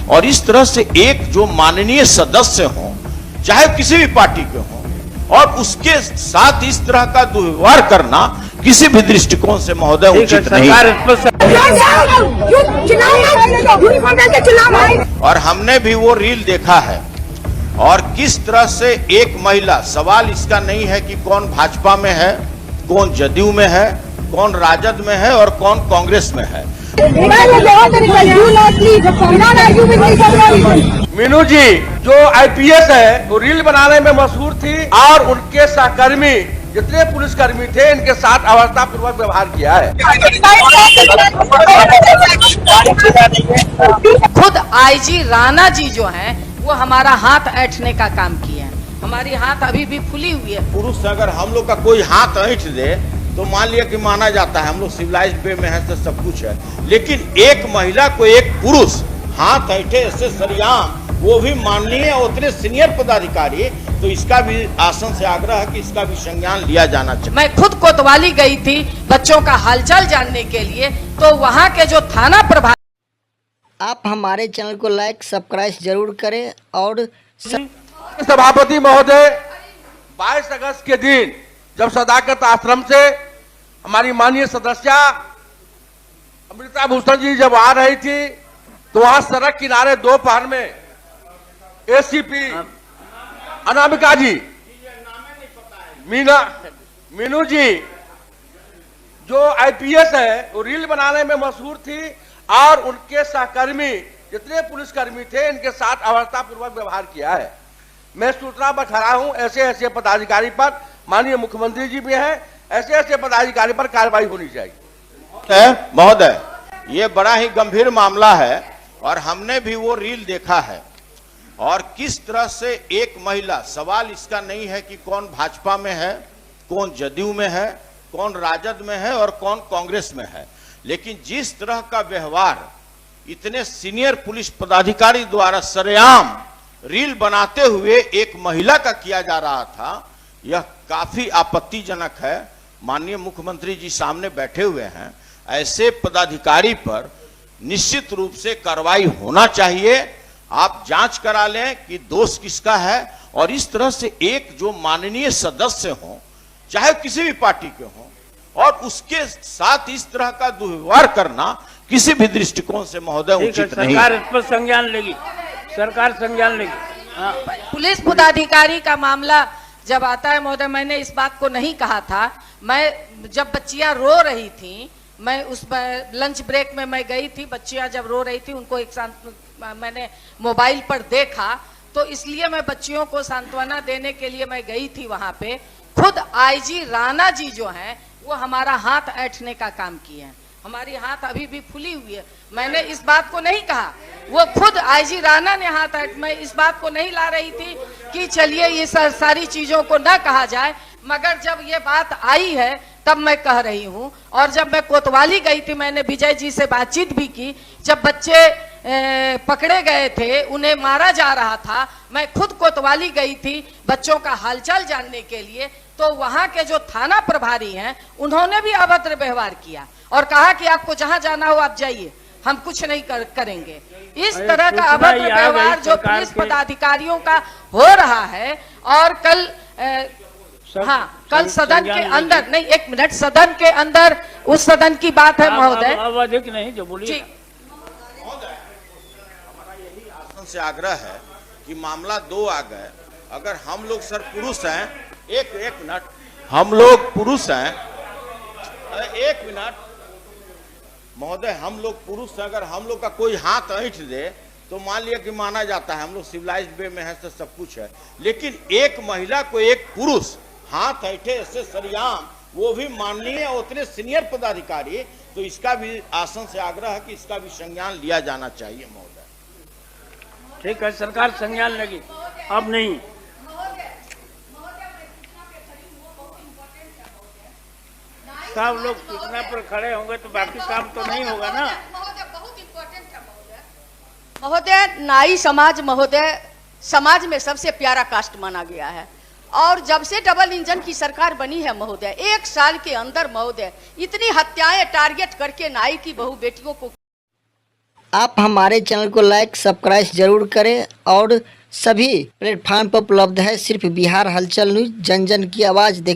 और इस तरह से एक जो माननीय सदस्य हो, चाहे किसी भी पार्टी के हो, और उसके साथ इस तरह का दुर्व्यवहार करना किसी भी दृष्टिकोण से महोदय उचित नहीं। और हमने भी वो रील देखा है, और किस तरह से एक महिला, सवाल इसका नहीं है कि कौन भाजपा में है, कौन जदयू में है, कौन राजद में है और कौन कांग्रेस में है। मीनू जी जो आईपीएस है वो रील बनाने में मशहूर थी, और उनके सहकर्मी जितने पुलिसकर्मी थे इनके साथ अवस्थापूर्वक व्यवहार किया है। खुद आईजी राणा जी जो हैं वो हमारा हाथ ऐंठने का काम किए हैं। हमारी हाथ अभी भी फुली हुई है। पुरुष अगर हम लोग का कोई हाथ ऐंठ दे तो मान लिया कि माना जाता है, हम लोग सिविलाइज्ड वे में है तो सब कुछ है, लेकिन एक महिला को एक पुरुष हाथ ऐंठे ऐसे सरियाम, वो भी माननीय उतने सीनियर पदाधिकारी, तो इसका भी आसन से आग्रह है कि इसका भी संज्ञान लिया जाना चाहिए। मैं खुद कोतवाली गई थी बच्चों का हालचाल जानने के लिए, तो वहाँ के जो थाना प्रभारी। आप हमारे चैनल को लाइक सब्सक्राइब जरूर करें। और सभापति महोदय 22 अगस्त के दिन जब सदाकत आश्रम से हमारी माननीय सदस्या अमृता भूषण जी जब आ रही थी, तो वहां सड़क किनारे दोपहर में एसीपी अनामिका जी, मीनू जी जो आईपीएस है वो रील बनाने में मशहूर थी, और उनके सहकर्मी जितने पुलिसकर्मी थे इनके साथ अवस्थापूर्वक व्यवहार किया है। मैं सूचना पर खड़ा हूं, ऐसे ऐसे पदाधिकारी पर, माननीय मुख्यमंत्री जी भी हैं, ऐसे ऐसे पदाधिकारी पर कार्रवाई होनी चाहिए। महोदय ये बड़ा ही गंभीर मामला है, और हमने भी वो रील देखा है, और किस तरह से एक महिला, सवाल इसका नहीं है कि कौन भाजपा में है, कौन जदयू में है, कौन राजद में है और कौन कांग्रेस में है, लेकिन जिस तरह का व्यवहार इतने सीनियर पुलिस पदाधिकारी द्वारा सरेआम रील बनाते हुए एक महिला का किया जा रहा था, यह काफी आपत्तिजनक है। माननीय मुख्यमंत्री जी सामने बैठे हुए हैं, ऐसे पदाधिकारी पर निश्चित रूप से कार्रवाई होना चाहिए। आप जांच करा लें कि दोष किसका है, और इस तरह से एक जो माननीय सदस्य हो, चाहे किसी भी पार्टी के हो, और उसके साथ इस तरह का दुर्व्यवहार करना किसी भी दृष्टिकोण से महोदय उचित नहीं। सरकार इस पर संज्ञान लेगी, सरकार संज्ञान लेगी। पुलिस पदाधिकारी का मामला जब आता है महोदय, मैंने इस बात को नहीं कहा था। मैं जब बच्चियां रो रही थी, मैं उस लंच ब्रेक में मैं गई थी, बच्चियां जब रो रही थी उनको एक साथ मैंने मोबाइल पर देखा, तो इसलिए मैं बच्चियों को सांत्वना देने के लिए मैं गई थी वहां पे। खुद आईजी राणा जी जो हैं वो हमारा हाथ ऐंठने का काम किए हैं। हमारी हाथ अभी भी फुली हुई है। मैंने इस बात को नहीं कहा, वो खुद आईजी राणा ने हाथ ऐंठ, मैं इस बात को नहीं ला रही थी कि चलिए ये सारी चीजों को ना कहा जाए, मगर जब ये बात आई है तब मैं कह रही हूँ। और जब मैं कोतवाली गई थी, मैंने विजय जी से बातचीत भी की, जब बच्चे पकड़े गए थे, उन्हें मारा जा रहा था, मैं खुद कोतवाली गई थी बच्चों का हालचाल जानने के लिए, तो वहां के जो थाना प्रभारी हैं उन्होंने भी अभद्र व्यवहार किया और कहा कि आपको जहां जाना हो आप जाइए, हम कुछ नहीं करेंगे। इस तरह का अभद्र व्यवहार जो पुलिस पदाधिकारियों का हो रहा है। और कल कल सदन के अंदर, नहीं एक मिनट, सदन के अंदर, उस सदन की बात है महोदय, नहीं जो बोलिए। हमारा यही आसन से आग्रह है कि मामला दो आ गए, अगर हम लोग सर पुरुष हैं, एक मिनट, हम लोग पुरुष हैं, एक मिनट महोदय, हम लोग पुरुष हैं, अगर हम लोग का कोई हाथ ऐंठ दे तो मान लिया कि माना जाता है, हम लोग सिविलाइज्ड वे में है तो सब कुछ है, लेकिन एक महिला को एक पुरुष हाथ ऐंठे ऐसे सरियाम, वो भी माननीय उतने सीनियर पदाधिकारी, तो इसका भी आसन से आग्रह है कि इसका भी संज्ञान लिया जाना चाहिए महोदय। ठीक है, सरकार संज्ञान लेगी, अब नहीं। सब लोग सूचना पर खड़े होंगे तो बाकी काम तो नहीं होगा ना। महोदय, नाई समाज महोदय समाज में सबसे प्यारा कास्ट माना गया है, और जब से डबल इंजन की सरकार बनी है महोदय, 1 साल के अंदर महोदय इतनी हत्याएं टारगेट करके नाई की बहू बेटियों को आप हमारे चैनल को लाइक सब्सक्राइब जरूर करें और सभी प्लेटफार्म पर उपलब्ध है सिर्फ बिहार हलचल न्यूज, जन जन की आवाज़। देख